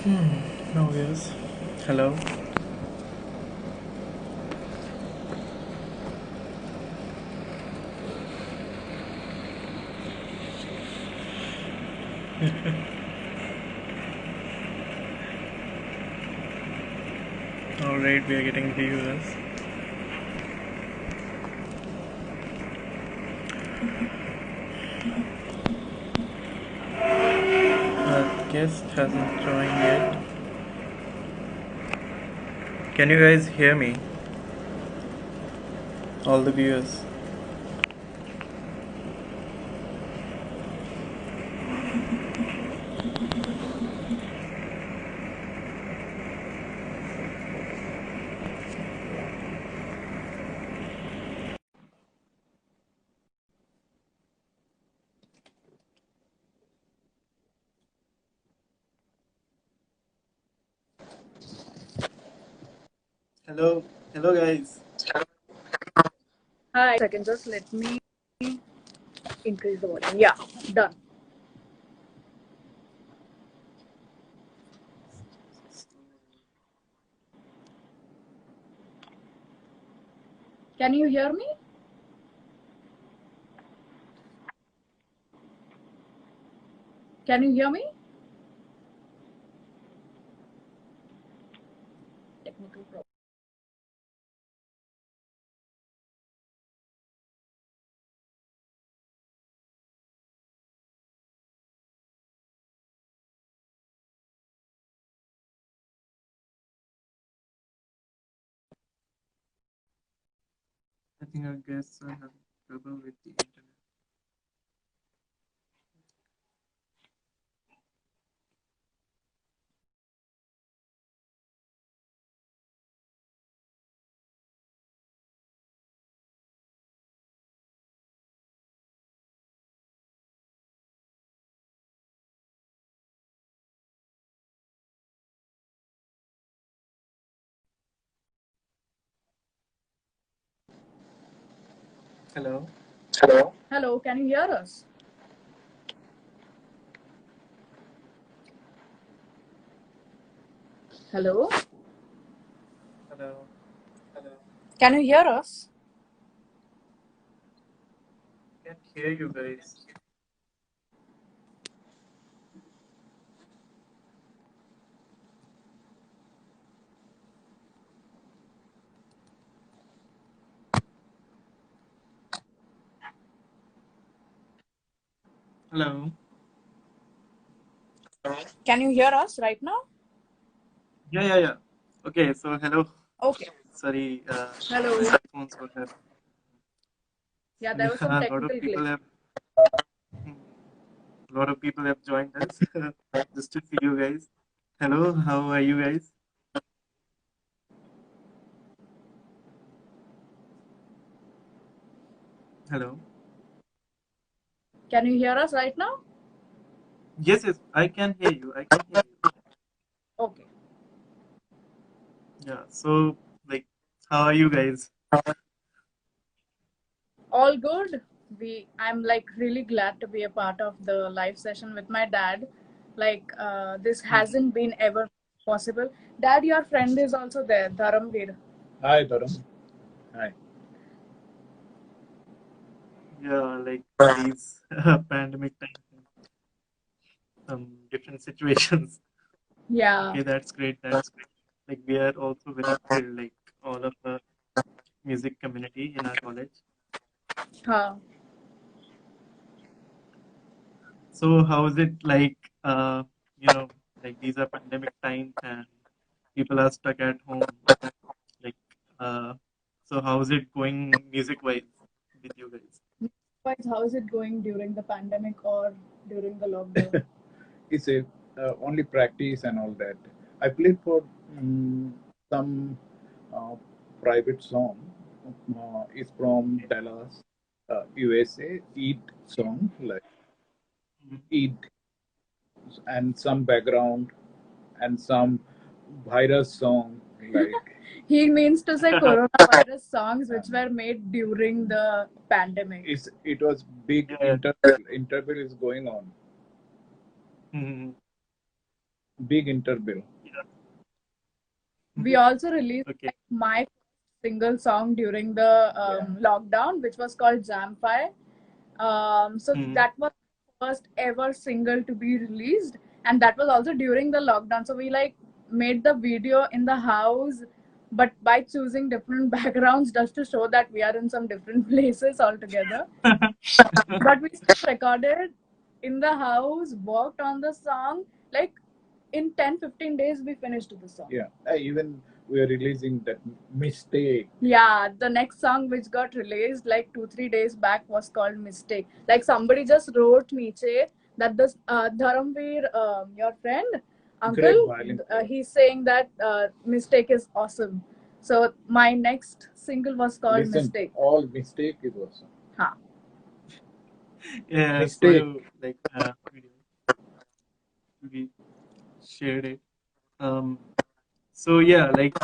No, yes. Hello. Alright, we are getting viewers. Guest hasn't joined yet. Can you guys hear me? All the viewers. Hello. Hello, guys. Hi, second, just let me increase the volume. Yeah, done. Can you hear me? Can you hear me? Technical problem. I think our guests are having trouble with the internet. Hello. Hello, can you hear us? Hello? Hello. Can you hear us? Can't hear you guys. Hello. Can you hear us right now? Yeah. Okay, so hello. Okay. Sorry, Hello. my headphones were having. Yeah, there was some A lot of technical people glitch. have. A lot of people have joined us just to see you guys. Hello, how are you guys? Hello. Can you hear us right now? Yes, I can hear you. I can hear you. Okay. Yeah. So, like, how are you guys? All good. I'm like really glad to be a part of the live session with my dad. Like this Mhm. hasn't been ever possible. Dad, your friend is also there, Dharamveer. Hi, Dharam. Hi. Yeah, like these pandemic times, and some different situations. Yeah. Okay, that's great. That's great. Like, we are also very thrilled, like all of the music community in our college. Huh. So, how is it like? You know, like these are pandemic times and people are stuck at home. Like, uh, so how is it going music wise with you guys? Guys, how is it going during the pandemic or during the lockdown? It's a only practice and all that. I played for some uh, private song. It's from Dallas, USA. Eid song like Mhm. Eid and some background and some virus song like He means to say coronavirus songs which were made during the pandemic. it was big Yeah. interval is going on. Mhm. big interval. We also released Okay. my single song during the lockdown, which was called Jamfire. So that was first ever single to be released, and that was also during the lockdown. So we like made the video in the house, but by choosing different backgrounds just to show that we are in some different places altogether. But we still recorded in the house, worked on the song. Like in 10-15 days, we finished the song. Yeah, even we are releasing that Mistake. Yeah, the next song which got released like 2-3 days back was called Mistake. Like somebody just wrote Niche that this Dharamveer, your friend, uncle, he's saying that Mistake is awesome. So my next single was called Listen, Mistake. all Mistake is awesome. Huh. Yeah, Mistake. so like we shared it. So yeah, like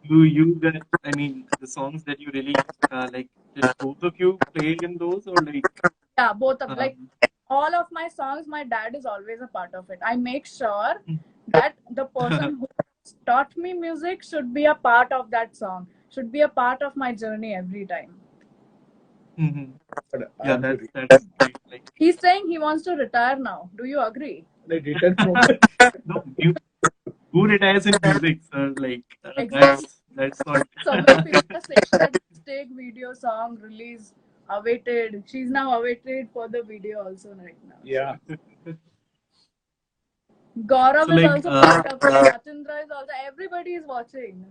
you guys, I mean, the songs that you released, like did both of you play in those, or like Yeah, both of like all of my songs, my dad is always a part of it. I make sure that the person who taught me music should be a part of that song, should be a part of my journey every time. But yeah, I'm very- that's great. Like He's saying he wants to retire now. Do you agree? they returned from no, who retires in music, sir? Like Exactly. that's not. So when people are saying that Mistake video song release awaited, she's now awaited for the video also right now. yeah. Gaurav So, is like, also part of it. Sachandra is also. Everybody is watching.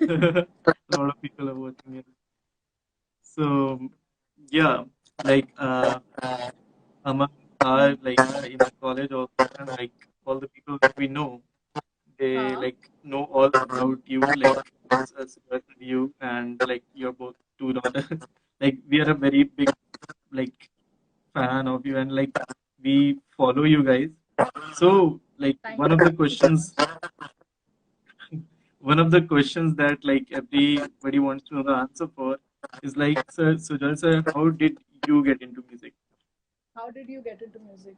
a lot of people are watching it. So yeah, like among our like in our college also, and like all the people that we know, they like know all about you, like as you, and like you're both two daughters. Like we are a very big like fan of you, and like we follow you guys. So like one of the questions that like everybody wants to know the answer for is like, sir, Sujal sir, how did you get into music? How did you get into music?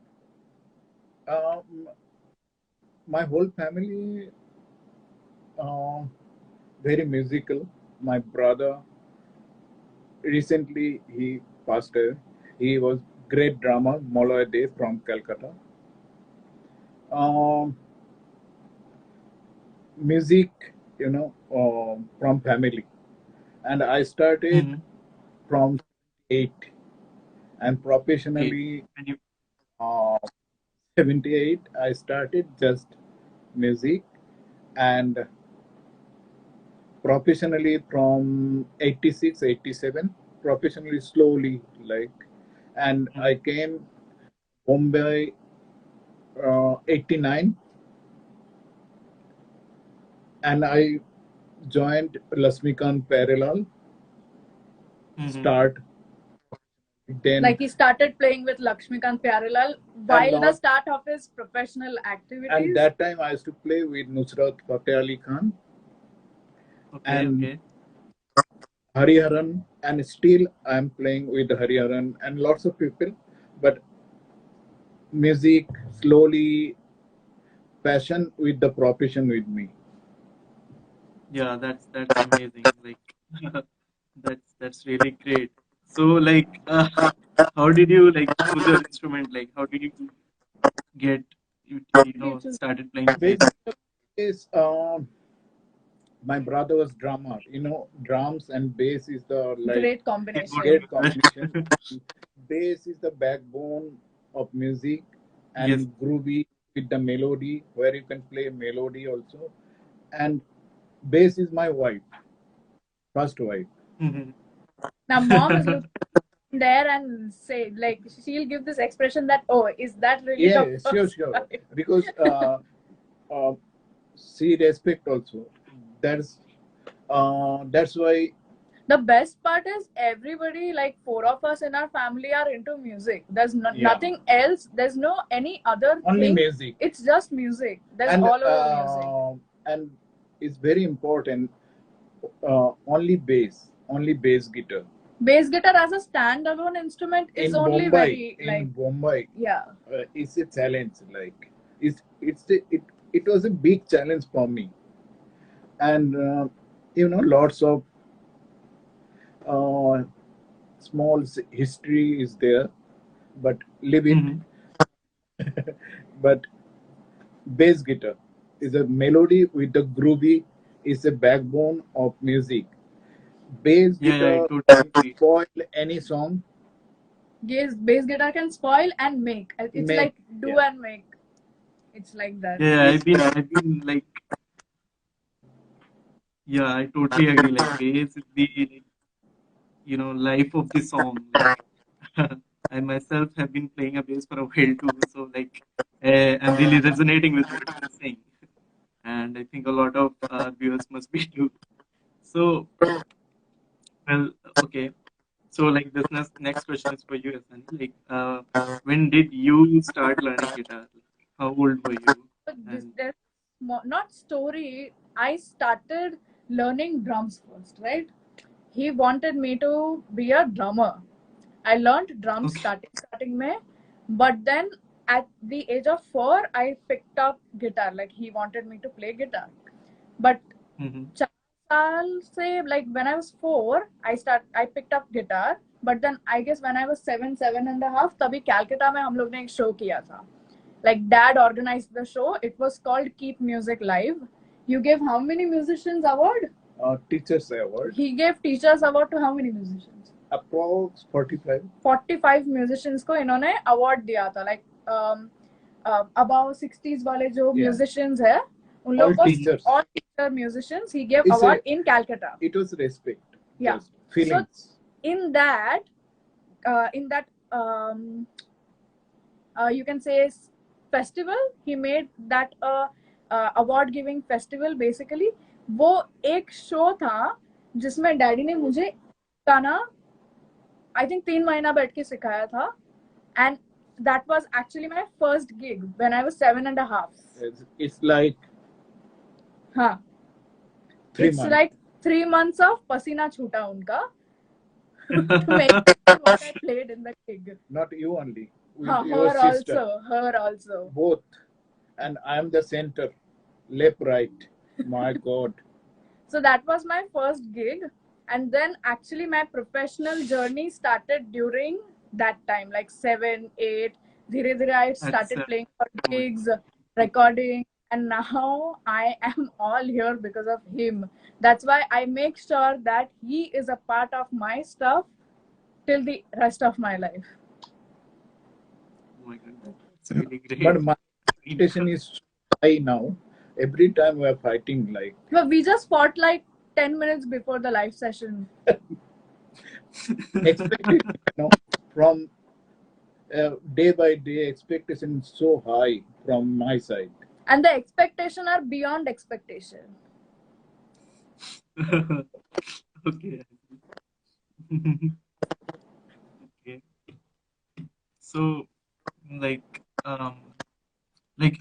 My whole family very musical. My brother recently he passed away. He was great drummer, Moloy Dev from Calcutta. Music, from family, and I started from 8, and professionally, And you, 78. I started just music, and professionally from 86, 87. Professionally slowly, like, and I came Bombay 89, and I joined Lasmikant Parallel. Start. Then like he started playing with Lakshmikant Pyarelal while the start of his professional activities. And that time I used to play with Nusrat Fateh Ali Khan and Hariharan, and still I'm playing with Hariharan and lots of people. But music slowly passion with the profession with me. yeah, that's amazing. Like that's really great. So like how did you like choose your instrument? Like how did you get started playing bass? Is my brother was drummer. Drums and bass is the great combination. Great combination. Bass is the backbone of music, and groovy with the melody, where you can play melody also. And bass is my wife, first wife. Now mom is looking there and say, like, she'll give this expression that, oh, is that really? Yeah, sure. Because she respect also. That's why. The best part is everybody, like 4 of us in our family, are into music. There's nothing else. There's no any other only thing. Music. It's just music. There's all over music. And it's very important. Only bass guitar. Bass guitar as a standalone instrument is in only Bombay, very in Bombay. Yeah. It's a challenge. Like It was a big challenge for me, and lots of uh, small history is there, but leave it. Mm-hmm. But bass guitar is a melody with the groovy, is a backbone of music. Bass Yeah, I guitar totally can agree. spoil any song. Yes, bass guitar can spoil and make. It's Make, like do yeah. and make. It's like that. Yeah, It's I've been like, yeah, I totally agree. Like bass is the, like, life of the song. Like I myself have been playing a bass for a while too, so like I'm really resonating with what you're saying, and I think a lot of viewers must be too. So, well, okay. So, like this next question is for you, Asani. Like, when did you start learning guitar? How old were you? But And there's not story. I started learning drums first, right? He wanted me to be a drummer. I learned drums okay. starting में, but then at the age of 4, I picked up guitar. Like he wanted me to play guitar, but Mm-hmm. 4 साल से, like when I was 4, I picked up guitar. But then I guess when I was 7 and a half, तभी Calcutta में हम लोग ने एक show किया था. Like dad organized the show. It was called Keep Music Live. You gave how many musicians award? Teachers award. He gave teachers award to how many musicians? Approx 45. 45 musicians को इन्होंने award दिया था. Like above 60s वाले जो Yeah. musicians है, उन लोगों All को teachers. all teacher musicians, he gave It's award in Calcutta. It was respect. Yeah. Just feelings. So in that you can say festival, he made that award giving festival basically. वो एक show था जिसमें daddy ने मुझे गाना I think 3 महीना बैठ के सिखाया था, and that was actually my first gig when I was 7 and a half. It's like हाँ, 3 it's months. like 3 months of पसीना छूटा उनका to make what I played in the gig. Not you only. With हाँ, your sister. her also. Both. And I am the center. Left, right. My God. So that was my first gig, and then actually my professional journey started during that time, like 7, 8. धीरे धीरे I started playing for gigs, recording, and now I am all here because of him. That's why I make sure that he is a part of my stuff till the rest of my life. Oh my God, that's really great. But my expectation is high now. Every time we are fighting, like. But we just fought like 10 minutes before the live session. Expectation, from day by day, expectation is so high from my side. And the expectation are beyond expectation. Okay. Okay. So, like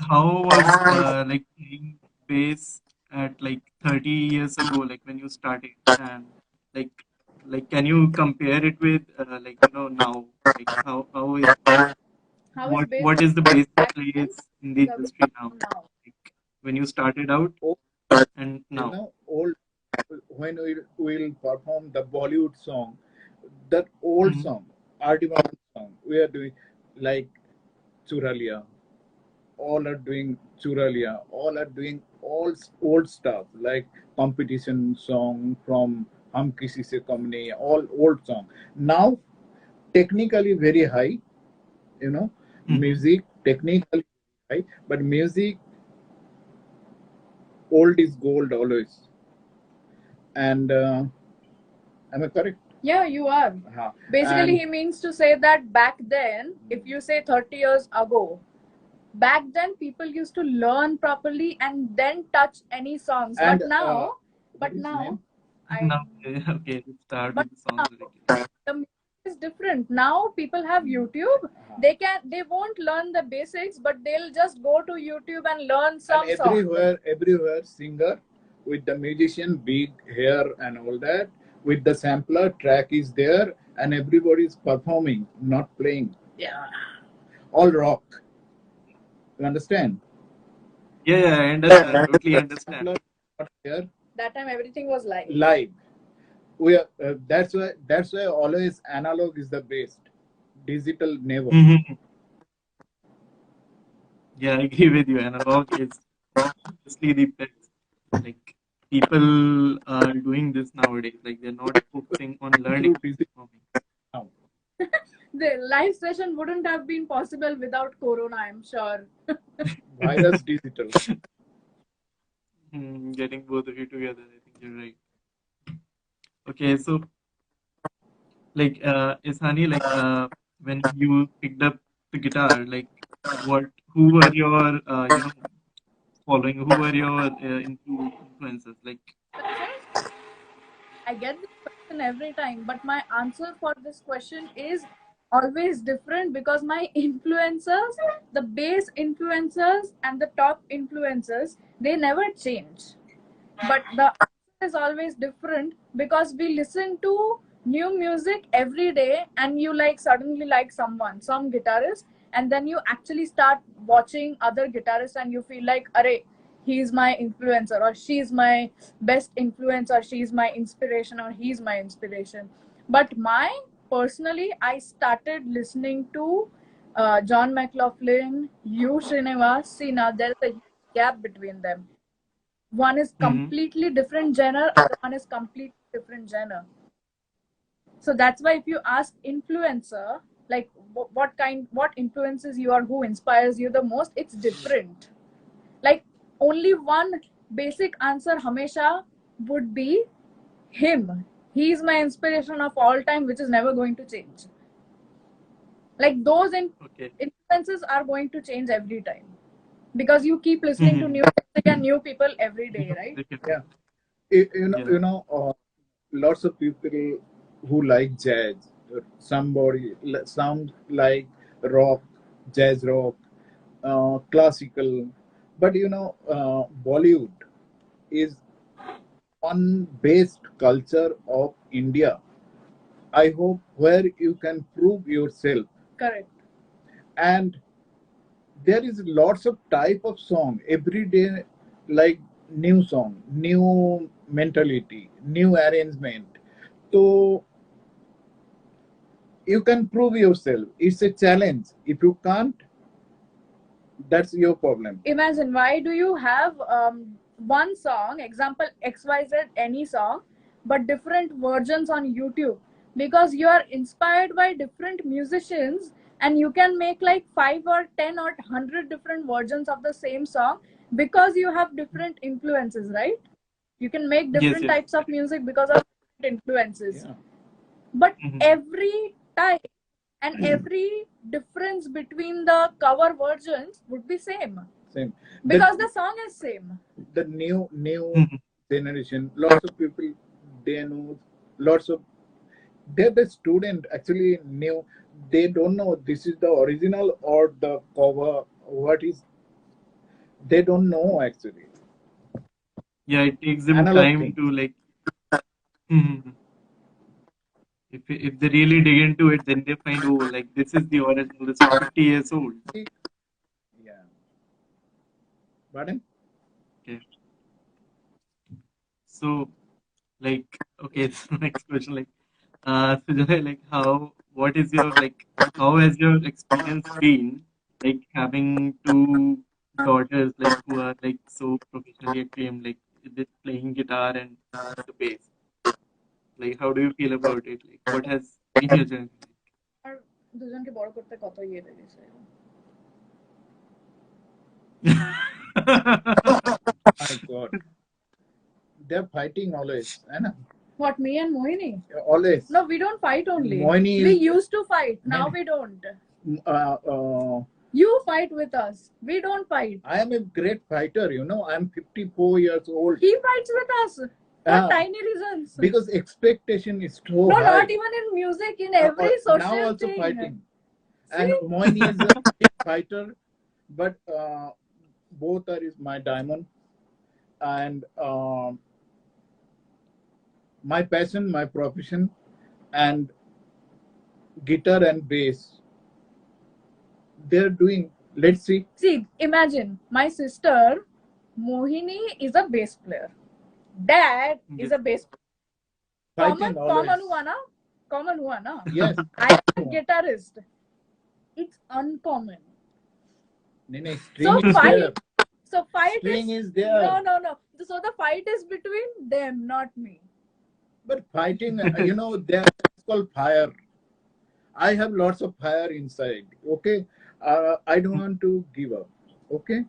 how was like playing bass at like 30 years ago, like when you started, and like can you compare it with now, like how is what is the bass place in the industry now, like when you started out and now? Old, when we'll perform the Bollywood song, that old song, Artiman song, we are doing like Churalia. All are doing Churalia. All are doing all old stuff like competition song from Hum Kisi Se Kam Nahi, all old song. Now, technically very high, music technically high, but music old is gold always. And am I correct? Yeah, you are. Basically, he means to say that back then, if you say 30 years ago, back then people used to learn properly and then touch any songs. And, but now, okay, let's start with the songs. The music is different. Now people have YouTube. They won't learn the basics, but they'll just go to YouTube and learn some and everywhere singer with the musician, big hair and all that, with the sampler, track is there, and everybody is performing, not playing. Yeah. All rock. You understand? Yeah, I understand. Totally understand. Not here. That time everything was live. Live. That's why always analog is the best. Digital never. Yeah, I agree with you. Analog is obviously the best. Like people are doing this nowadays. Like they're not focusing on learning Through digital now. The live session wouldn't have been possible without Corona, I'm sure. Virus digital. Getting both of you together, I think you're right. Okay, so like Isani, like when you picked up the guitar, like who were your following? Who were your influences? Like I get this question every time, but my answer for this question is always different because my influencers, the base influencers and the top influencers, they never change. But the answer is always different because we listen to new music every day and you like suddenly like some guitarist, and then you actually start watching other guitarists and you feel like, array, he's my influencer or she's my best influencer, she's my inspiration or he's my inspiration. But personally, I started listening to John McLaughlin, U Srinivas. See, now there's a huge gap between them. One is completely different genre, other one is completely different genre. So that's why if you ask influencer, like what influences you or who inspires you the most, it's different. Like only one basic answer hamesha would be him. He is my inspiration of all time, which is never going to change. Like those influences are going to change every time because you keep listening to new music and new people every day, right? Yeah. You know, lots of people who like jazz, some like rock, jazz rock, classical, but Bollywood is one based culture of India. I hope where you can prove yourself. Correct. And there is lots of type of song every day, like new song, new mentality, new arrangement. So you can prove yourself. It's a challenge. If you can't, that's your problem. Imagine, why do you have one song, example XYZ, any song, but different versions on YouTube? Because you are inspired by different musicians and you can make like 5 or 10 or 100 different versions of the same song because you have different influences, right? You can make different types of music because of different influences. Yeah. But every type and every difference between the cover versions would be same because the song is same. The new generation, lots of people, they know, lots of, they're the student actually new, they don't know this is the original or the cover, what is, they don't know actually. Yeah, it takes them time to like if they really dig into it, then they find, oh, like this is the original, this is 50 years old. Yeah. Pardon? Okay. So, like, okay, so next question, like, Sujay, like, what is your, like, how has your experience been, like, having two daughters, like, who are, like, so professionally acclaimed, like, with playing guitar and the bass? Like, how do you feel about it? Like, what has been your journey? আর দুজনকে বড় করতে কত ইয়ে লেগেছে My God. They're fighting always. What, me and Mohini? Always. No, we don't fight only. Mohini we is, used to fight. Now we don't. You fight with us. We don't fight. I am a great fighter, I'm 54 years old. He fights with us for tiny reasons. Because expectation is so no, high. not even in music, in every social now also thing. Fighting. And Mohini is a big fighter, but both are is my diamond. And my passion, my profession, and guitar and bass, they're doing, let's see. See, imagine my sister Mohini is a bass player. Dad is a bass player. Fighting always. Common हुआ ना? Yes. I am a guitarist. It's uncommon. String is there. So fight String is there. No. So the fight is between them, not me. But fighting, it's called fire. I have lots of fire inside. Okay, I don't want to give up. Okay,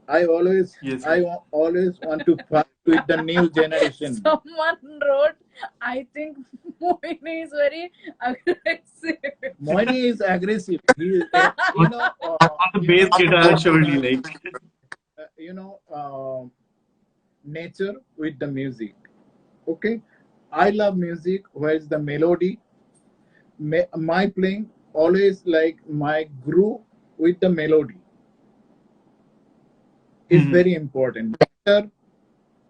I always want to fight with the new generation. Someone wrote, I think Mohini is very aggressive. Mohini is aggressive. He is, on the bass guitar, surely, like. Nature with the music. Okay, I love music. Where's the melody? My playing always like my groove with the melody is very important. Nature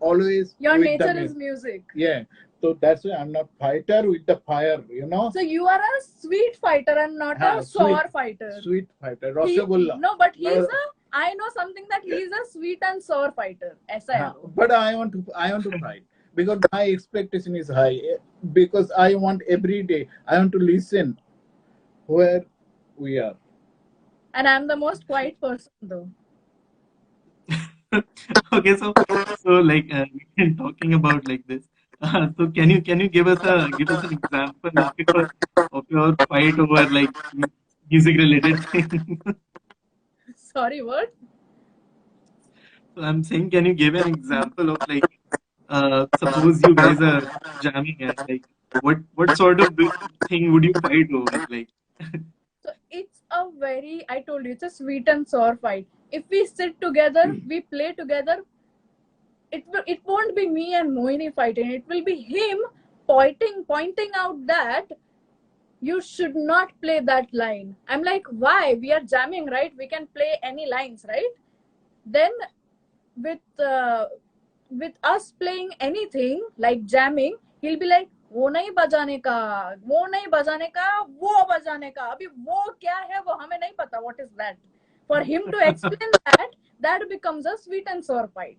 always. Your nature is music. Yeah, so that's why I'm not fighter with the fire. So you are a sweet fighter and not a sour fighter. Sweet fighter, Rasgulla. No, but I know something that he is a sweet and sour fighter. But I want to fight because my expectation is high. Because I want every day. I want to listen where we are. And I'm the most quiet person, though. Okay, so like talking about like this. So can you give us an example of your fight over like music related thing? Sorry, what? So I'm saying, can you give an example of like, suppose you guys are jamming and like, what sort of thing would you fight over? Like, so it's I told you, it's a sweet and sour fight. If we sit together, we play together, it won't be me and Mohini fighting. It will be him pointing out that you should not play that line. I'm like, why? We are jamming, right? We can play any lines, right? Then with us playing anything like jamming, he'll be like, वो नहीं बजाने का, वो बजाने का, अभी वो क्या है वो हमें नहीं पता. What is that? For him to explain that becomes a sweet and sour fight.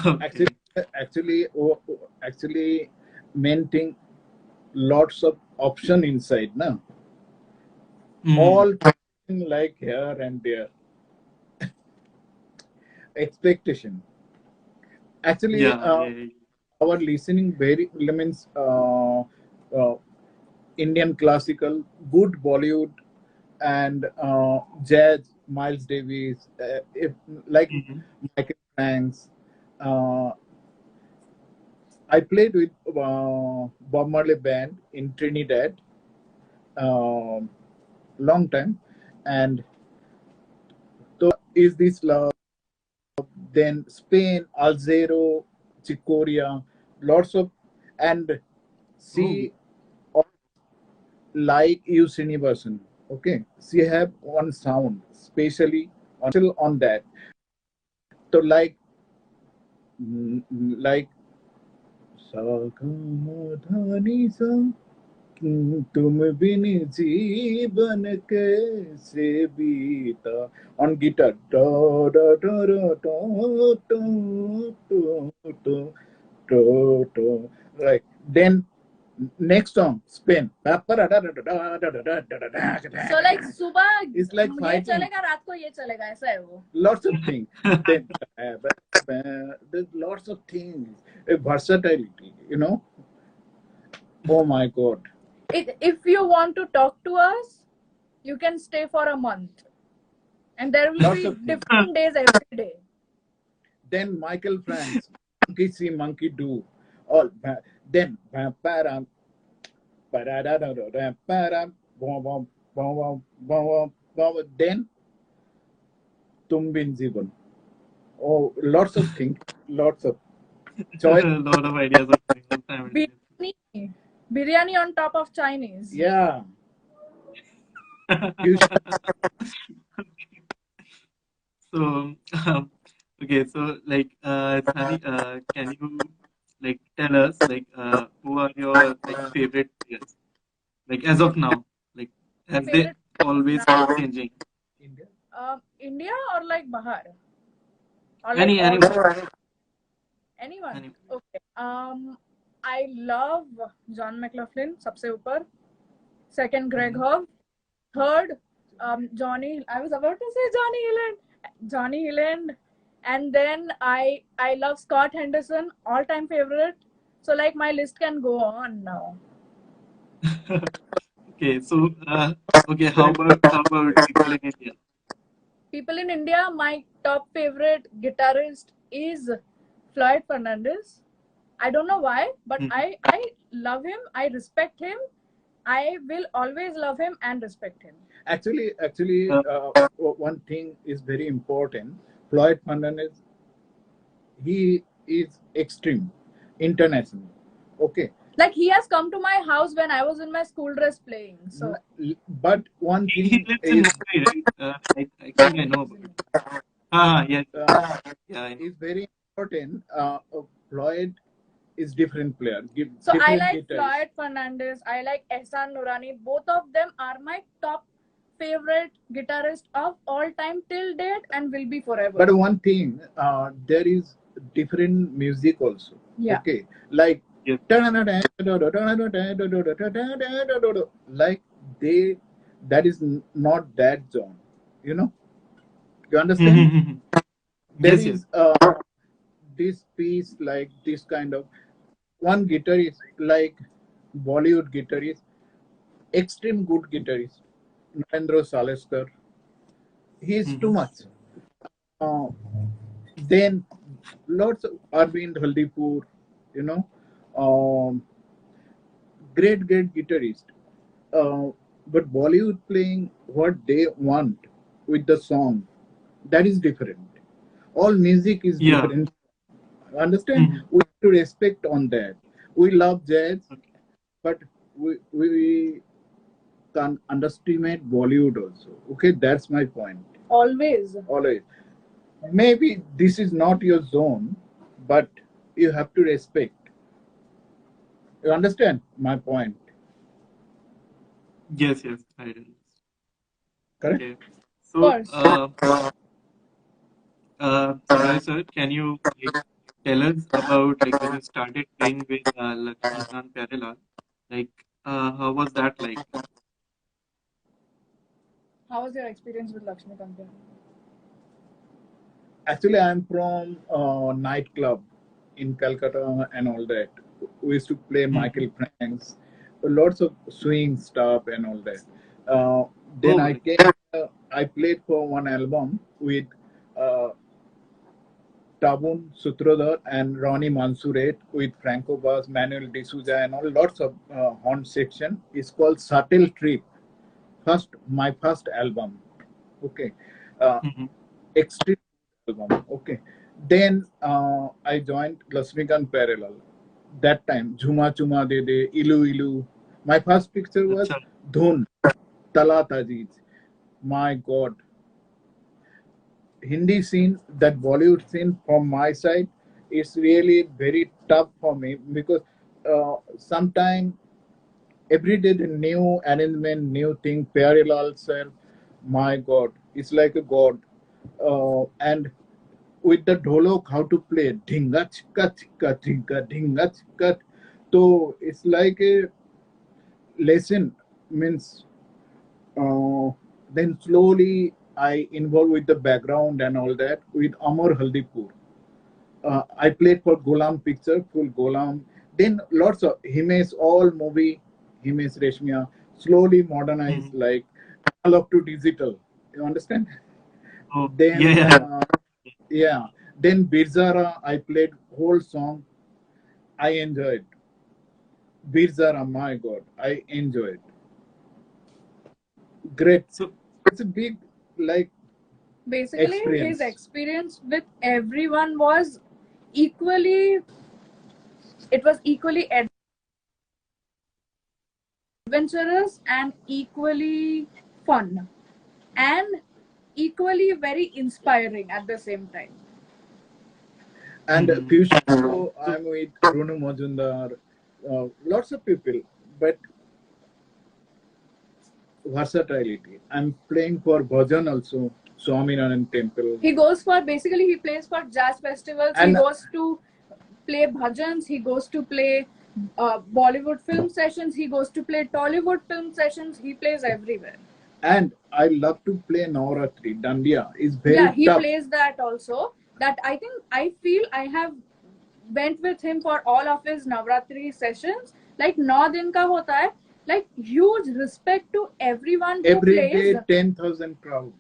okay. Actually, main thing, lots of option inside, na. All like here and there. Expectation. Actually, our listening very means Indian classical, good Bollywood, and jazz, Miles Davis, Michael Franks. I played with Bob Marley band in Trinidad, long time, and so is this love. Then Spain, Alzero, Chicoria, lots of, and she like you Srinivasan. Okay, she have one sound, specially on that. So like तुम बिन जीवन कैसे बीता on guitar, right. Then next song, Spain. So like सुबह it's like ये चलेगा, रात को ये चलेगा, ऐसा है वो. Lots of things. Then there's lots of things. Versatility, Oh my God. If you want to talk to us, you can stay for a month. And there will be different days every day. Then Michael Franks, Monkey See, Monkey Do. All then then Tum Bin Jeevan. Oh, lots of things, lots of choice. A lot of ideas of biryani on top of Chinese. Yeah. So okay, so like Thani, can you like tell us like who are your like favorite players, like as of now, like have they always changing? India or like Bahar? or like anyone. anyone. Okay. I love John McLaughlin, सबसे ऊपर. Second, Greg Hove. Third, Johnny. I was about to say Johnny Hilland. Johnny Hilland. And then I love Scott Henderson, all-time favorite. So like my list can go on now. Okay, so okay, how about people in India? People in India, my top favorite guitarist is Floyd Fernandez. I don't know why, but I love him. I respect him. I will always love him and respect him. Actually, one thing is very important. Floyd Fernandez, he is extreme, international. Okay. Like he has come to my house when I was in my school dress playing. So, but one He thing lives in is Mumbai, right? I think I know about it. Yes. Yeah, I know. is very important. Floyd is different player. So I different like guitarist. Floyd Fernandez. I like Ehsan Nurani. Both of them are my top favorite guitarist of all time till date and will be forever. But one thing, there is different music also. Yeah. Okay, like Yes. like that is not that genre. You know, you understand? There Yes, is yes. this piece like this kind of one guitarist like Bollywood guitarist, extreme good guitarist, Narendra Saleskar. He is too much. Then lots of Arvind Haldipur, you know, great guitarist. But Bollywood playing what they want with the song, that is different. All music is different. Understand? We have to respect on that. We love jazz, but we can't underestimate Bollywood also. Okay, that's my point. Always. Maybe this is not your zone, but you have to respect. You understand my point? Yes, I do. Correct? Okay. So, Roy sir, can you tell us about when you started playing with Lakshmikant Pyarelal? How was that like? How was your experience with Lakshmikant? Actually, I'm from nightclub in Calcutta and all that. We used to play Michael Franks, lots of swing stuff and all that. Then I played for one album with Tabun Sutrodhar and Ronnie Mansuret with Franco Bass, Manuel D'Souza and all lots of horn section. It's called Subtle Trip. My first album. Okay. Extreme album. Okay. Then I joined Lakshmikant Pyarelal. That time, Jhuma Chuma De De, Ilu Ilu. My first picture was Dhun, Talat Aziz. My God. Hindi scene, that Bollywood scene from my side, is really very tough for me because sometimes every day the new arrangement, new thing, Pyarelal sir, my God, it's like a God. And with the dholok, how to play dhinga chika chika dhinga dhinga chika. So it's like a lesson, means then slowly I involved with the background and all that with Amar Haldipur. I played for Golam picture, full Golam. Then lots of Himesh, all movie, Himesh Reshmiya, slowly modernized like analog to digital. You understand? Then then Birzara, I played whole song. I enjoyed. Birzara, my God, I enjoyed. Great. So it's a big basically his experience with everyone was equally adventurous and equally fun and equally very inspiring at the same time. And fusion, so I'm with Bruno Majumdar, lots of people, but versatility. I'm playing for bhajan also. Swaminarayan temple. He goes for, basically he plays for jazz festivals. And- he goes to play bhajans. He goes to play Bollywood film sessions. He goes to play Tollywood film sessions. He plays everywhere. And I love to play Navaratri. Dandiya is very Yeah, he tough. plays that also. That I feel I have went with him for all of his Navratri sessions. Like 9 din ka hota hai. Like huge respect to everyone who Every plays. day 10,000 crowd.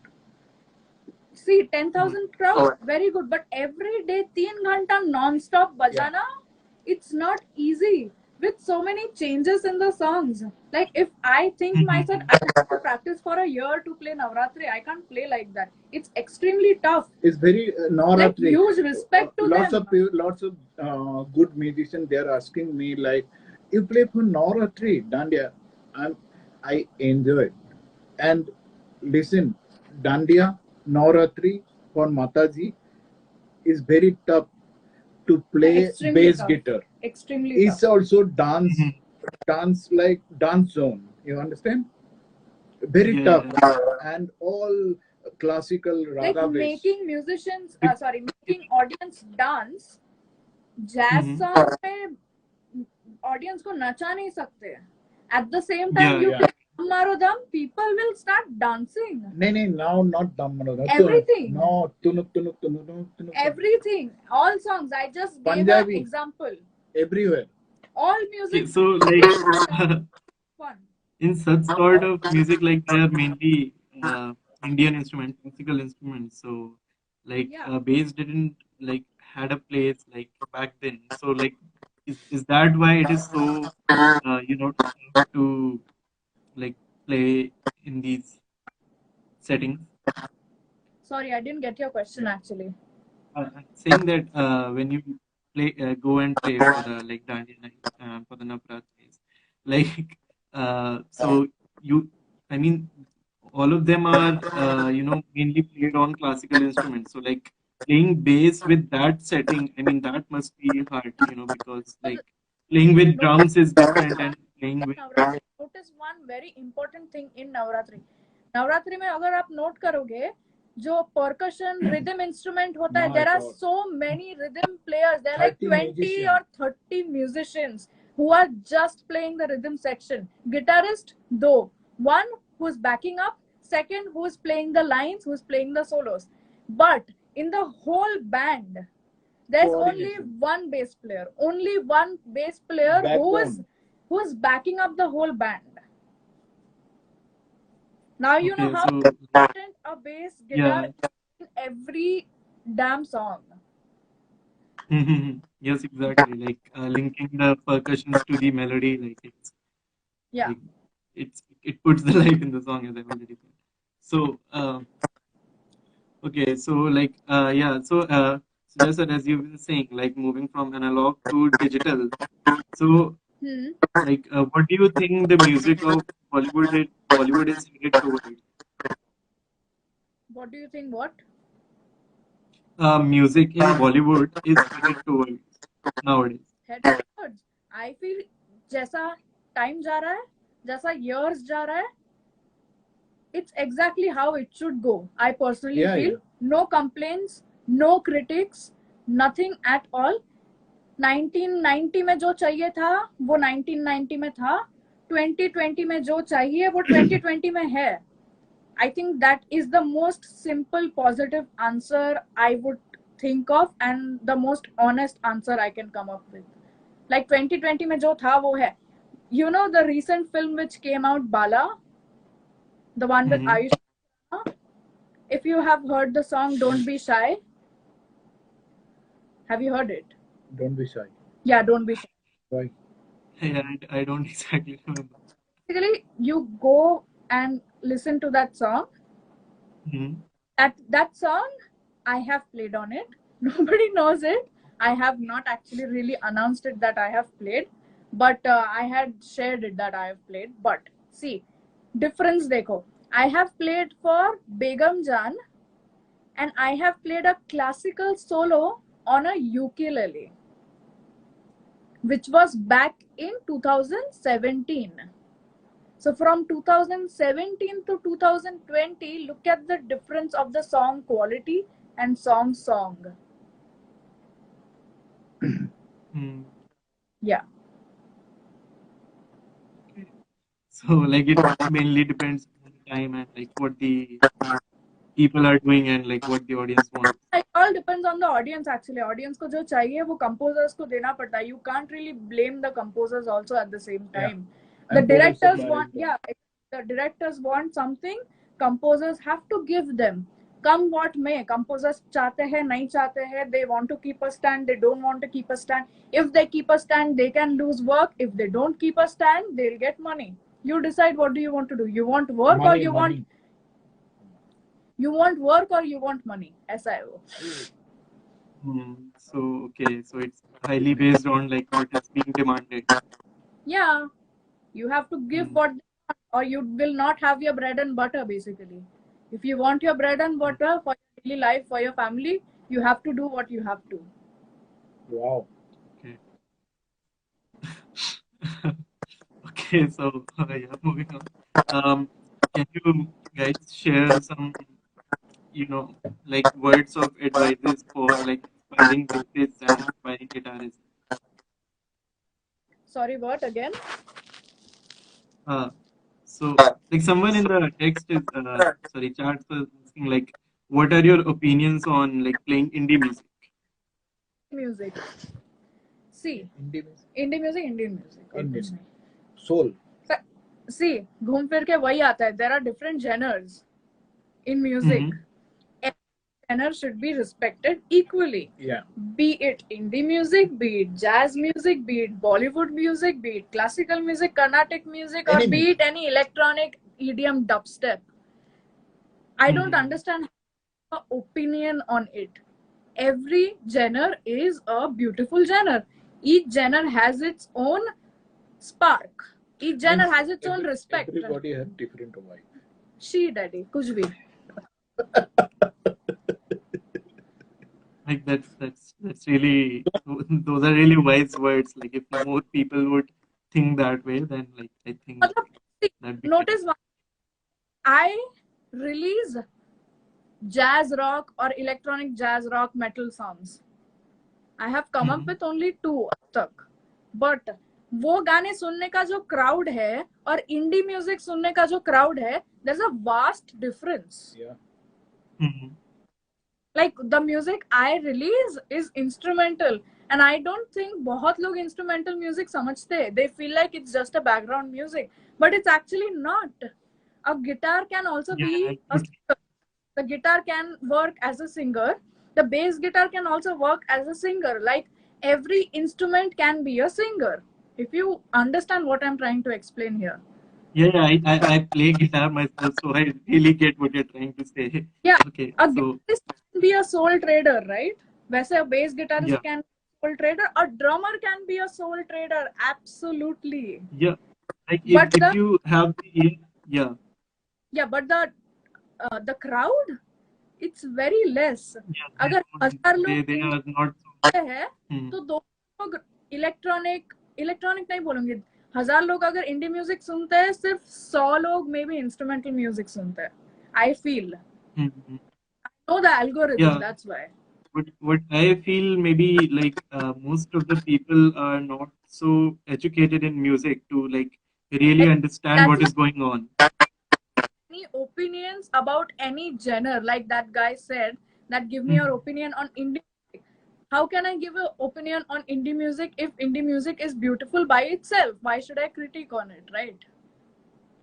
See, 10,000 crowd, very good. But every day 3 ghanta non-stop bajana, it's not easy. With so many changes in the songs. Like if I think myself, I have to practice for a year to play Navratri. I can't play like that. It's extremely tough. It's very Navaratri. Like huge respect to lots them. Lots of good musicians. They are asking me like, you play for Navaratri, Dandiya. I enjoy it. And listen, Dandiya, Navaratri for Mataji is very tough to play. Extremely bass tough. guitar. Extremely It's tough. also dance like dance zone. You understand? Very Yeah. tough. And all classical Like raga based. making musicians, making audience dance. Jazz songs में audience को नचा नहीं सकते. At the same time, you play Dum Maro Dum, people will start dancing. No, now not Dum Maro Dum. Everything. No, tunu. Everything. All songs. I just gave Punjabi. an example. Everywhere. All music. So like Fun. in such sort of music, like they are mainly Indian instruments, musical instruments. So like bass didn't like had a place like back then. So like is that why it is so to like play in these settings? Sorry, I didn't get your question actually. I'm saying that when you play go and play for the like Dandiya night for the Navratris, like so you, I mean, all of them are mainly played on classical instruments. So like playing bass with that setting, I mean that must be hard, because like playing with drums is different and playing with. Notice one very important thing in Navratri. Navratri में अगर आप note करोगे, जो percussion rhythm instrument होता है, there are so many rhythm players. There are like 20 or 30 musicians who are just playing the rhythm section. Guitarist, दो. One who's backing up, second who's playing the lines, who's playing the solos. But in the whole band, there's only one bass player. Only one bass player who is backing up the whole band. Now you know how important a bass guitar is in every damn song. Yes, exactly. Like linking the percussions to the melody, like it puts the life in the song, as I already said. So okay, so like so just as you were saying, like moving from analog to digital. So like what do you think the music of Bollywood is headed towards? What do you think? What? Music in Bollywood is headed towards nowadays. Headed towards. I feel जैसा time जा रहा है, जैसा years जा रहा है, it's exactly how it should go. I personally feel no complaints, no critics, nothing at all. 1990 में जो चाहिए था वो 1990 में था. 2020 में जो चाहिए वो 2020 में है. I think that is the most simple positive answer I would think of and the most honest answer I can come up with. Like 2020 में जो था वो है. You know the recent film which came out, Bala, the one with Ayushmann. If you have heard the song Don't Be Shy, have you heard it? Don't be shy. Yeah, Don't Be Shy. Why? Yeah, I don't exactly remember. Basically, you go and listen to that song. That song, I have played on it. Nobody knows it. I have not actually really announced it that I have played, but I had shared it that I have played. But see, difference dekho. I have played for Begum Jan, and I have played a classical solo on a ukulele, which was back in 2017. So from 2017 to 2020, look at the difference of the song quality and song. Hmm. Yeah. Okay. So like it mainly depends on the time and like what the people are doing and like what the audience wants. It all depends on the audience actually. Audience को जो चाहिए वो composers को देना पड़ता है. You can't really blame the composers also at the same Yeah. time. The And producer directors manage want, them. yeah, the directors want something, composers have to give them. Come what may, composers चाहते हैं नहीं चाहते हैं, they want to keep a stand, they don't want to keep a stand. If they keep a stand, they can lose work. If they don't keep a stand, they'll get money. You decide what do you want to do. You want work or you want work or you want money. ऐसा है वो. So okay, so it's highly based on like what is being demanded. Yeah, you have to give what they want, or you will not have your bread and butter basically. If you want your bread and butter for your daily life, for your family, you have to do what you have to. Wow. Okay. Okay, so yeah, moving on. Can you guys share some, like words of advices for like aspiring bassists and aspiring guitarists? Sorry, what again? So like someone in the text is sorry, chat was asking like, what are your opinions on like playing indie music? Music. See, Indie music. Indian music. Indian. Soul. See, घूम फिर के वही आता है. There are different genres in music. Every genre should be respected equally. Yeah. Be it indie music, be it jazz music, be it Bollywood music, be it classical music, Carnatic music, or be it any electronic EDM dubstep. I don't understand her opinion on it. Every genre is a beautiful genre. Each genre has its own spark. Each genre has its own respect. Everybody has different vibe. She daddy, kuch bhi. Like that's really those are really wise words. Like if more people would think that way, then like I think that'd be Notice one. I release jazz rock or electronic jazz rock metal songs. I have come up with only 2 अब तक. But वो गाने सुनने का जो crowd है और indie music सुनने का जो crowd है, there's a vast difference. Yeah. Like the music I release is instrumental, and I don't think बहुत लोग instrumental music समझते. They feel like it's just a background music, but it's actually not. A guitar can also be a singer. The guitar can work as a singer. The bass guitar can also work as a singer. Like every instrument can be a singer. If you understand what I'm trying to explain here. Yeah, I play guitar myself, so I really get what you're trying to say. Yeah. Okay. A So guitarist can be a soul trader, right? वैसे a bass guitarist can be a soul trader. A drummer can be a soul trader. Absolutely. yeah, like if you have the Yeah, but the crowd, it's very less. अगर 1000 लोग they are not है तो 2 लोग electronic नहीं बोलूंगी. 1000 लोग अगर indie music सुनते हैं, सिर्फ 100 लोग मे बी इंस्ट्रूमेंटल म्यूजिक सुनते हैं. I feel. I know the algorithm. That's why. What I feel maybe like most of the people are not so educated in music to like really understand what is going on. Any opinions about any genre, like that guy said, that give me your opinion on indie music. How can I give an opinion on indie music if indie music is beautiful by itself? Why should I critique on it, right?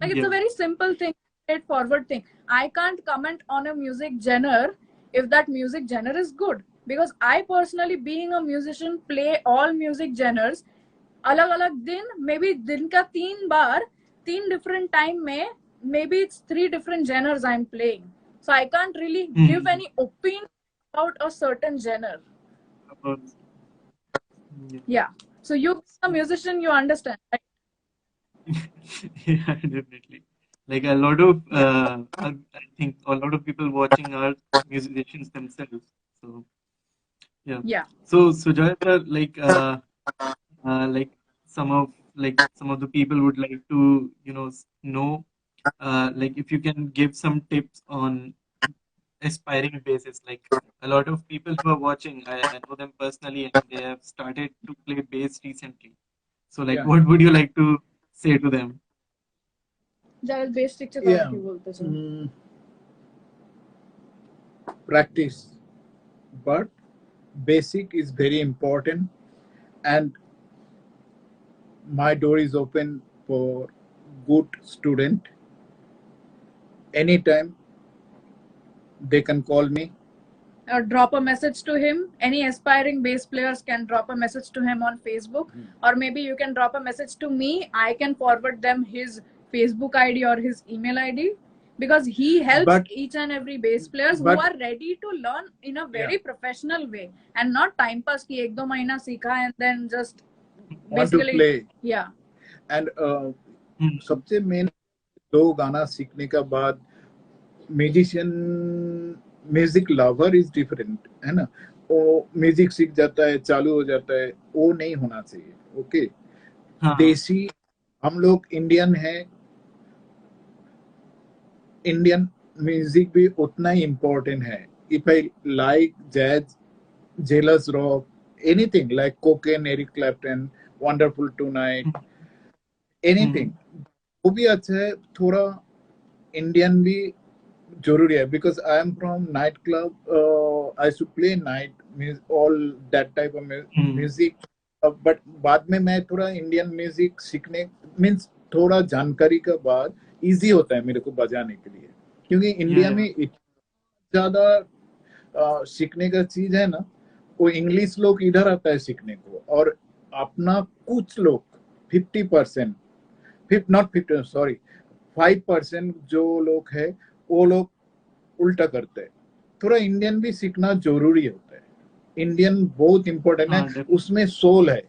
Like it's a very simple thing, straightforward thing. I can't comment on a music genre if that music genre is good, because I personally, being a musician, play all music genres. अलग अलग दिन, maybe दिन का 3 बार 3 different time में, maybe it's 3 different genres I'm playing. So I can't really give any opinion about a certain genre. Yeah. So you're a musician, you understand, right? Yeah, definitely. Like a lot of I think a lot of people watching are musicians themselves. So yeah. Yeah. So Sujaita, like some of like some of the people would like to, know, like if you can give some tips on aspiring bases. Like a lot of people who are watching, I know them personally, and they have started to play bass recently. So, like, Yeah. what would you like to say to them? যারা base শিখছে তারা Yeah. কি বলতে চান? Practice, but basic is very important, and my door is open for good student. Anytime they can call me. Or drop a message to him. Any aspiring bass players can drop a message to him on Facebook, or maybe you can drop a message to me. I can forward them his Facebook ID or his email ID, because he helps each and every bass players who are ready to learn in a very professional way, and not time pass ki ek do mahina sikha and then just want to play. Yeah. And सबसे main दो गाना सीखने का बाद musician, music lover is different, है ना. वो music सीख जाता है, चालू हो जाता है, वो नहीं होना चाहिए. ओके. देसी हम लोग इंडियन हैं, इंडियन म्यूजिक भी उतना ही इम्पोर्टेंट है. If I like jazz, jealous rock, anything like cocaine, Eric Clapton, wonderful tonight, anything, वो भी अच्छा है. थोड़ा इंडियन भी जरूरी है, because I am from night club. I should play night all that type of music. But बाद में मैं थोड़ा इंडियन म्यूजिक सीखने मीन्स थोड़ा जानकारी के बाद इजी होता है मेरे को बजाने के लिए, क्योंकि इंडिया में इतना ज्यादा सीखने का चीज है ना. वो इंग्लिश लोग इधर आता है सीखने को, और अपना कुछ लोग 50%, नॉट 50, सॉरी 5% जो लोग है वो लोग उल्टा करते हैं. थोड़ा इंडियन भी सीखना जरूरी होता है. इंडियन बहुत इंपॉर्टेंट है, उसमें सोल है.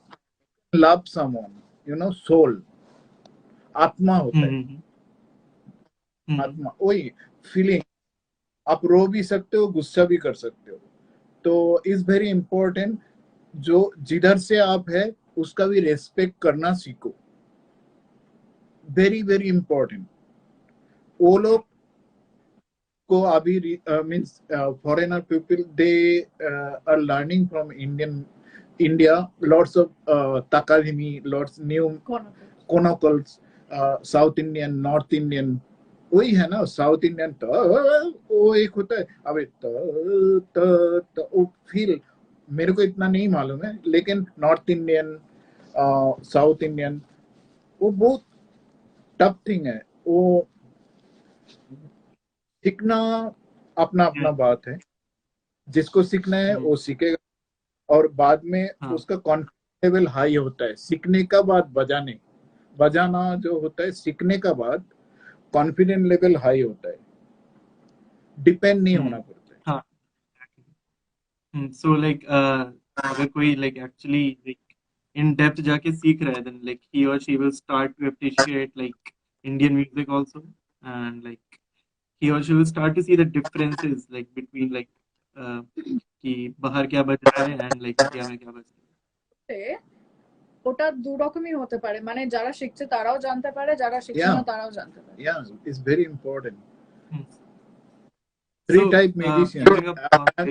Love someone, you know, soul, आत्मा होता है. आत्मा, वही फीलिंग. आप रो भी सकते हो, गुस्सा भी कर सकते हो. तो इज वेरी इंपॉर्टेंट. जो जिधर से आप है उसका भी रेस्पेक्ट करना सीखो. Very very important. वो लोग को अभी means foreigner people, they are learning from India lots of ताकालिमी, लॉट्स न्यू कोनोकल्स, साउथ इंडियन, नॉर्थ इंडियन. वही है ना, साउथ इंडियन वो एक होता है. अबे वो फील मेरे को इतना नहीं मालूम है, लेकिन नॉर्थ इंडियन, साउथ इंडियन, वो बहुत टफ थिंग है. वो सीखना अपना अपना बात है. जिसको सीखना है वो सीखेगा, और बाद में उसका कॉन्फिडेंस लेवल हाई होता है. सीखने का बाद बजाना जो होता है, सीखने का बाद कॉन्फिडेंस लेवल हाई होता है. डिपेंड नहीं होना पड़ता है. So like अगर कोई like actually like in depth जाके सीख रहा है, then like he or she will start to appreciate like Indian music also, and like he or she will start to see the differences like between like कि बाहर क्या बज रहा है and like इंडिया में क्या बज रहा है. ওটা দু রকমই হতে পারে, মানে যারা শিখছে তারাও জানতে পারে, যারা শিখছে না তারাও জানতে পারে. Yeah, it's very important. Three type musicians. I'm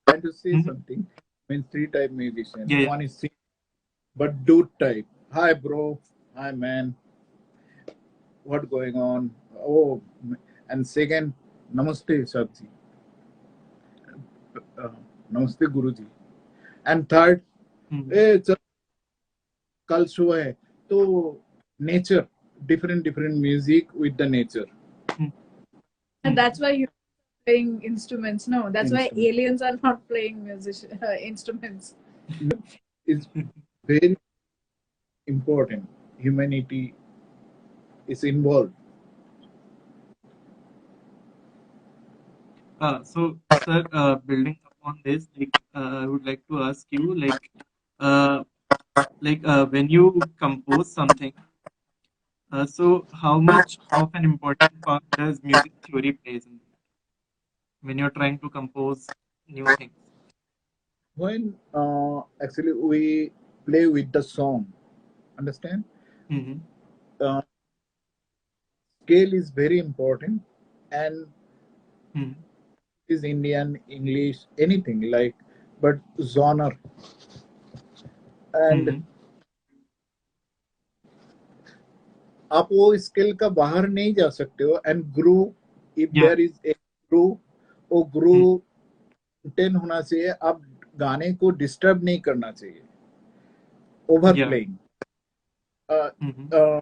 trying to say something. Means three type musicians. Yeah. One is sing, but dude type. Hi bro, hi man, what going on? Oh, and second, namaste Sadji, namaste Guruji. And third, hey, कल show है तो nature, different music with the nature. And that's why you playing instruments. No, that's why aliens are not playing instruments. It's very important. Humanity is involved. So sir, building upon this, like I would like to ask you like when you compose something, so how much of an important part does music theory plays in that when you're trying to compose new things? When actually we play with the song, understand? Mm-hmm. Uh, Scale is very important, and Mm-hmm. is Indian, English, anything like, but genre. And Mm-hmm. आप वो skill का बाहर नहीं जा सकते हो. And groove, if Yeah. There is a groove, वो Mm-hmm. Groove maintain होना चाहिए. आप गाने को डिस्टर्ब नहीं करना चाहिए ओवर Yeah. प्लेइंग. Mm-hmm.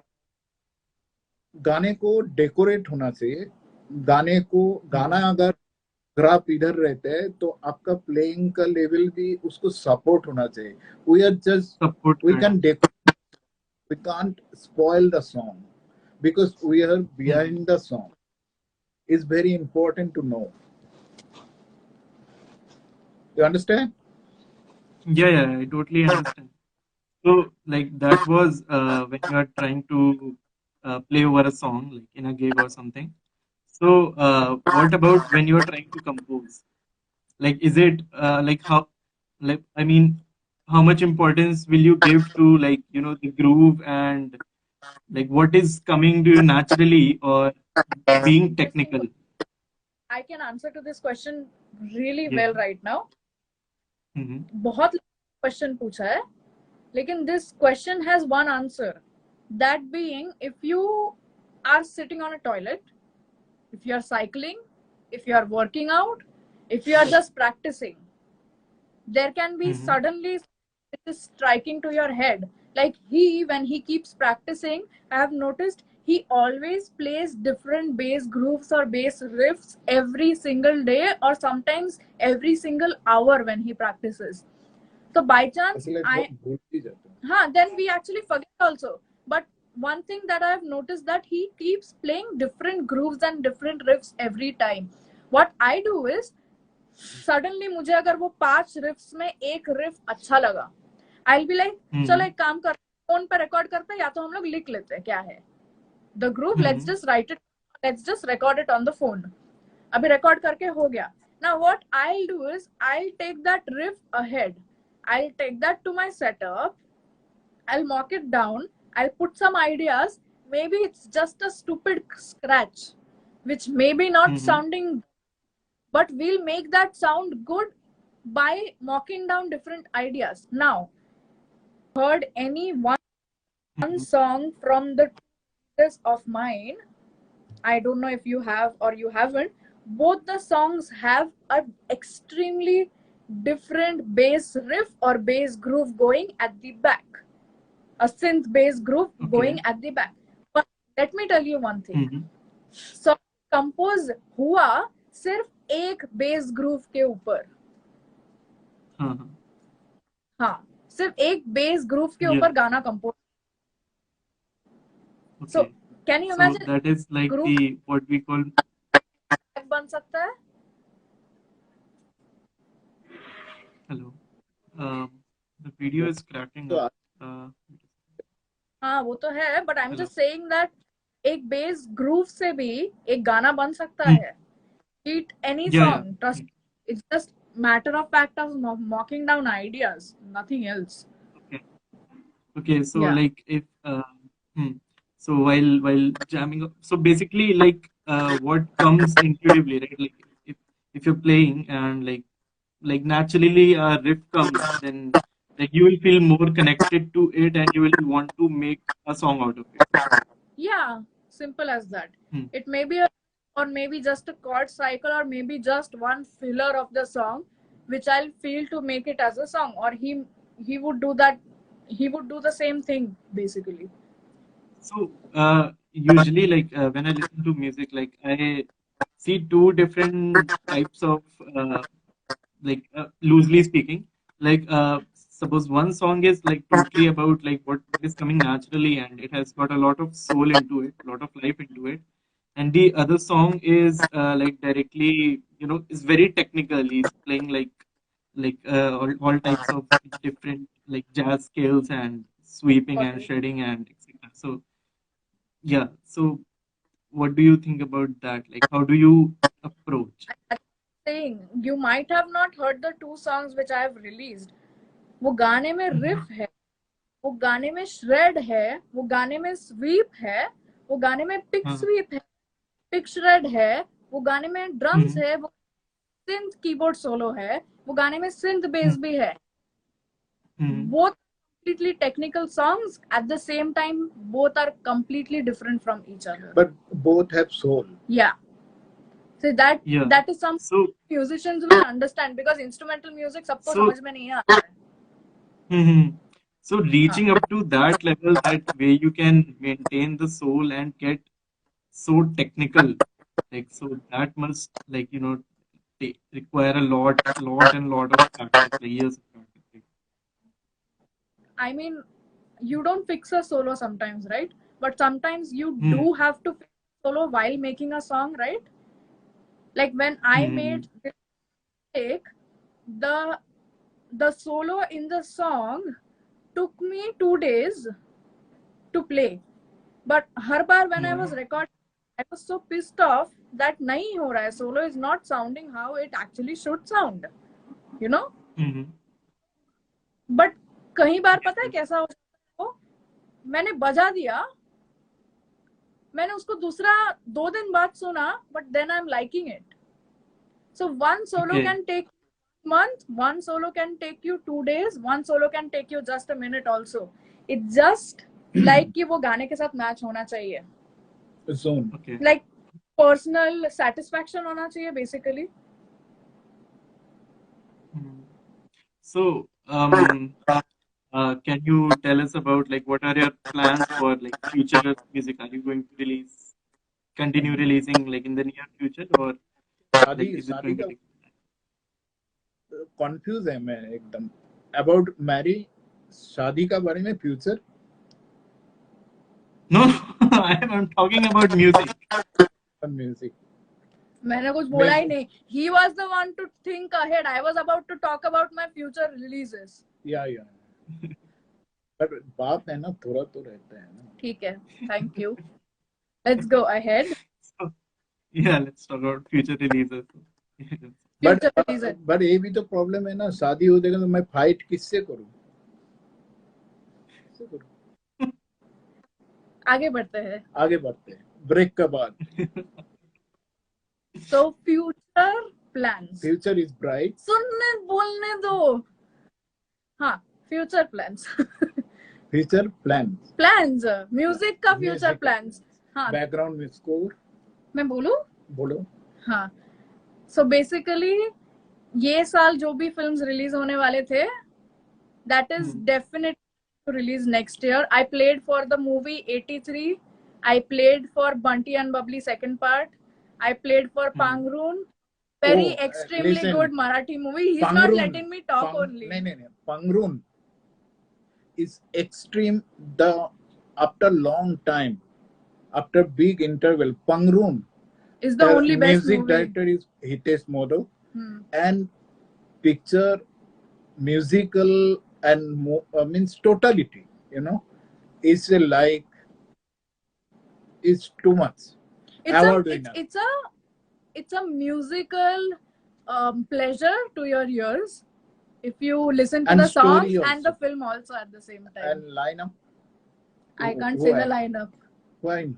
गाने को डेकोरेट होना चाहिए. गाने को गाना Mm-hmm. अगर ग्राफ इधर रहते हैं तो आपका प्लेइंग का लेवल भी उसको सपोर्ट होना चाहिए. We are just, Support we kind. Can decorate, we can't spoil the song because we are Mm-hmm. behind the song. Is very important to know. You understand? Yeah, yeah, I totally understand. So, like, that was when you are trying to play over a song, like in a gig or something. So, what about when you are trying to compose? Like, is it like how, like, I mean, how much importance will you give to, like, the groove and like what is coming to you naturally or being technical? I can answer to this question really Yeah. well right now. Mm-hmm. बहुत question पूछा है, लेकिन this question has one answer. That being, if you are sitting on a toilet, if you are cycling, if you are working out, if you are just practicing, there can be Mm-hmm. suddenly it is striking to your head. Like when he keeps practicing, I have noticed he always plays different bass grooves or bass riffs every single day, or sometimes every single hour when he practices. So by chance, then we actually forget also. But one thing that I have noticed that he keeps playing different grooves and different riffs every time. What I do is, suddenly मुझे अगर वो 5 riffs में एक रिफ अच्छा लगा, I will be like चलो एक काम कर, फोन पे रिकॉर्ड करते हैं, या तो हम लोग लिख लेते हैं क्या है the groove, let's just write it, let's just record it on the phone. अभी रिकॉर्ड करके हो गया. Now what I do is I take that riff ahead, I take that to my setup, I'll mock it down, I'll put some ideas, maybe it's just a stupid scratch which maybe not sounding, but we'll make that sound good by mocking down different ideas. Now, heard any one song from the list of mine, I don't know if you have or you haven't, both the songs have an extremely different bass riff or bass groove going at the back, a synth bass groove going at the back. But let me tell you one thing. So compose हुआ सिर्फ एक base groove के ऊपर. हाँ, सिर्फ एक base groove के ऊपर गाना compose. So can you imagine? So that is like the what we call बन सकता है. Hello. The video is cracking up. हाँ वो तो है, but I'm just saying that एक बेस ग्रूव से भी एक गाना बन सकता है. Beat any song. Trust me. It's just matter of fact of mocking down ideas, nothing else. Okay. So like if so while jamming, so basically like what comes intuitively, right? Like if you're playing and like naturally a riff comes, then like you will feel more connected to it and you will want to make a song out of it. Yeah, simple as that. It may be or maybe just a chord cycle, or maybe just one filler of the song which I'll feel to make it as a song, or he would do that, he would do the same thing basically. So usually like when I listen to music, like I see two different types of like loosely speaking, like suppose one song is like totally about like what is coming naturally and it has got a lot of soul into it, a lot of life into it, and the other song is like directly is very technical, he's playing like all types of different like jazz scales and sweeping and shredding and etc. So yeah, so what do you think about that? Like, how do you approach? Saying you might have not heard the 2 songs which I have released. वो गाने में riff है, वो गाने में shred है, वो गाने में स्वीप है, वो गाने में पिक स्वीप है, पिक श्रेड है, वो गाने में ड्रम्स है, वो सिंथ कीबोर्ड सोलो है, वो गाने में सिंथ बेस भी है. Both completely technical songs, at the same time both are completely different from each other, but both have soul. Yeah, so that Yeah. that is some So musicians will understand, because instrumental music सबको So- समझ में नहीं आता है. So reaching up to that level, that where you can maintain the soul and get so technical, like, so that must, like, require a lot of practice, like years of practice. I mean, you don't fix a solo sometimes, right? But sometimes you do have to fix a solo while making a song, right? Like when I made this take, the solo in the song took me 2 days to play. But her bar when I was recording, I was so pissed off that नहीं हो रहा है, solo is not sounding how it actually should sound, you know. But कई बार पता है कैसा हो जाता है, मैंने बजा दिया, मैंने उसको दूसरा 2 दिन बाद सुना, but then I'm liking it. So one solo can take a month, one solo can take you 2 days, one solo can take you just a minute also. It's just like कि वो गाने के साथ मैच होना चाहिए. Zone. Like personal satisfaction होना चाहिए basically. So, can you tell us about, like, what are your plans for, like, future music? Are you going to continue releasing, like, in the near future, or like, is it going to take confused है मैं एकदम about marry, शादी का बारे में future. No, I'm talking about music. Music. मैंने कुछ बोला ही नहीं. He was the one to think ahead. I was about to talk about my future releases. Yeah. But बाप है ना, थोड़ा तो रहता है ना. ठीक है. Thank you. Let's go ahead. So, yeah, let's talk about future releases. But ये भी तो प्रॉब्लम है ना, शादी हो जाएगा तो मैं फाइट किससे करूं? आगे बढ़ते हैं. ब्रेक के बाद. So future plans. Future is bright. सुनने बोलने दो. हाँ, future plans. Future plans. Plans. Music का future plans. हाँ. Background में score. मैं बोलूं? बोलो. हाँ. So basically, ये साल जो भी films release होने वाले थे, that is definitely to release next year. I played for the movie 83. I played for Bunty and Bubbly second part. I played for Pangroon. Very extremely good Marathi movie. He's not letting me talk only. No. Pangroon is extreme. After long time, after big interval, Pangroon is the only best music movie. Director is Hitesh Modho, and picture, musical, and means totality. It's like it's too much. It's a musical pleasure to your ears if you listen to and the songs also. and the film also at the same time. And lineup. I can't say the lineup. Why?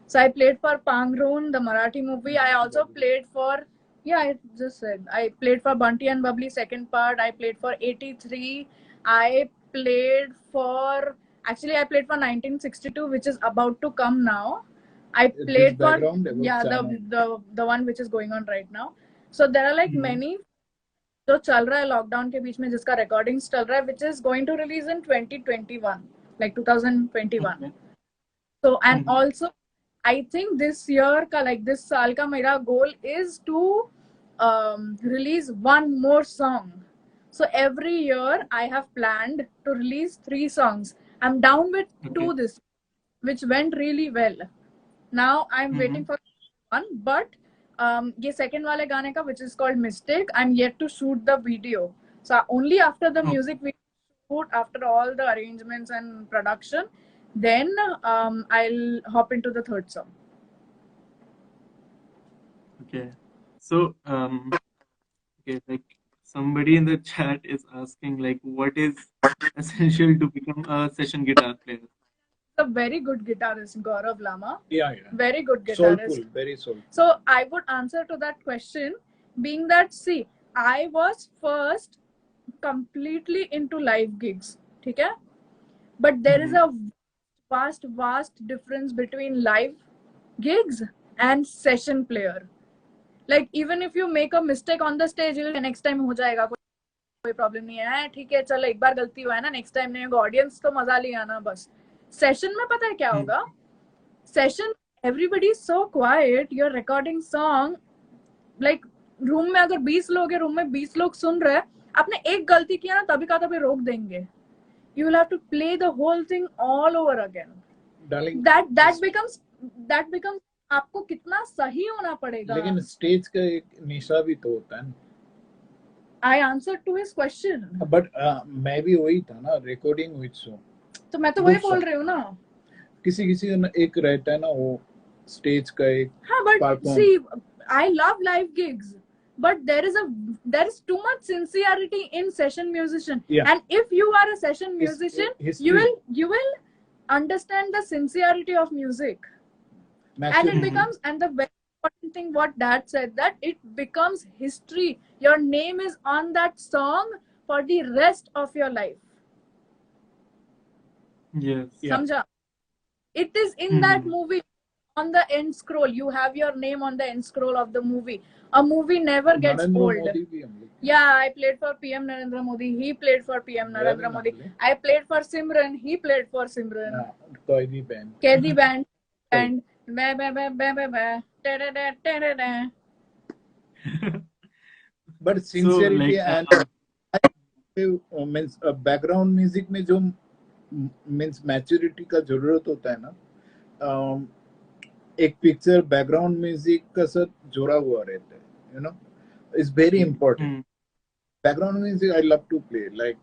So I played for Pangroon, the Marathi movie. I also played for, I just said, I played for Bunty and Bubbly second part. I played for 83. I played for 1962, which is about to come now. I played for the one which is going on right now. So there are like many जो चल रहा है lockdown के बीच में, जिसका recordings चल रहा है, which is going to release in 2021, like 2021. So and also I think this year का, like this साल का मेरा goal is to release one more song. So every year I have planned to release 3 songs. I'm down with 2 this, which went really well. Now I'm waiting for one, but ये second वाले गाने का, which is called Mistake, I'm yet to shoot the video. So only after the music video shoot, after all the arrangements and production, then I'll hop into the third song. Okay. So, like, somebody in the chat is asking like, what is essential to become a session guitar player? A very good guitarist, Gaurav Lama. Yeah. Very good guitarist. Soulful, very soulful. So I would answer to that question, being that, see, I was first completely into live gigs, okay? But there is a vast difference between live gigs and session player. Like even if you make a mistake on the stage, next time हो जाएगा, कोई problem नहीं है, ठीक है, चलो एक बार गलती हुआ है ना, नेक्स्ट टाइम नहीं होगा, ऑडियंस तो मजा लिया ना बस. सेशन में पता है क्या होगा? Session everybody so quiet, you are recording song, like room में अगर 20 लोग है, रूम में 20 लोग सुन रहे हैं, आपने एक गलती किया ना, तभी का तभी रोक देंगे. You will have to play the whole thing all over again. Darling, that becomes आपको कितना सही होना पड़ेगा. लेकिन स्टेज का एक निशा भी तो होता है. I answered to his question. But मैं भी वही था ना, रिकॉर्डिंग विद सो. तो मैं तो वही बोल रही हूँ ना. किसी एक रहता है ना वो स्टेज का एक. हाँ, but see, I love live gigs, but there is too much sincerity in session musician. Yeah. And if you are a session musician, you will understand the sincerity of music. And it becomes, and the very important thing what Dad said, that it becomes history. Your name is on that song for the rest of your life. Yes. Samjha? It is in that movie, on the end scroll. You have your name on the end scroll of the movie. A movie never gets old. Yeah, I played for PM Narendra Modi. He played for PM Narendra Modi. I played for Simran. He played for Simran. Kaidi band. And but sincerity and means background music में जो means maturity का जरूरत होता है ना, एक picture background music का साथ जुड़ा हुआ रहता है, you know, it's very important. Background music I love to play, like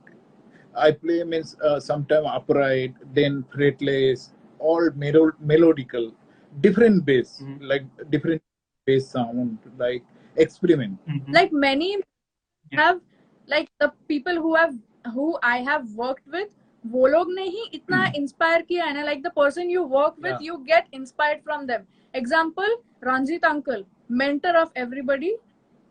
I play means sometime upright, then fretless, all melodical, different bass, like different bass sound, like experiment. Like many have, like the people who I have worked with, वो लोग ने ही इतना inspire किया है ना, like the person you work with, you get inspired from them. Example, Ranjit uncle, mentor of everybody.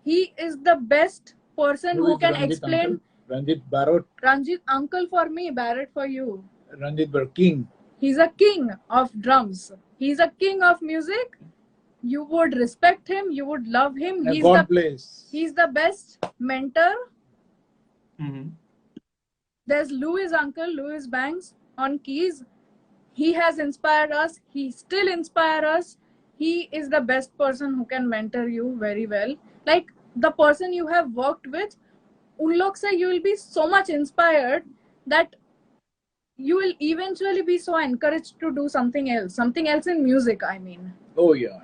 He is the best person who can explain. Ranjit Barot. Ranjit uncle for me, Barrett for you. Ranjit Barot, king. He's a king of drums. He's a king of music. You would respect him. You would love him. He's the best mentor. There's Louis uncle, Louis Banks on keys. He has inspired us. He still inspires us. He is the best person who can mentor you very well. Like the person you have worked with, उन लोग से you will be so much inspired that you will eventually be so encouraged to do something else in music, I mean. Oh yeah.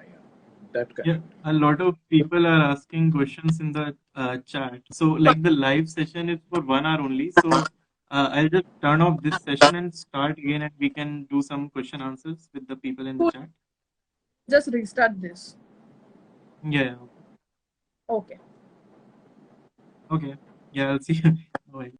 That kind. Yeah, a lot of people are asking questions in the chat. So like the live session is for 1 hour only. So I'll just turn off this session and start again, and we can do some question answers with the people in the chat. Just restart this. Yeah. Okay. Okay. Yeah, I'll see you. Bye.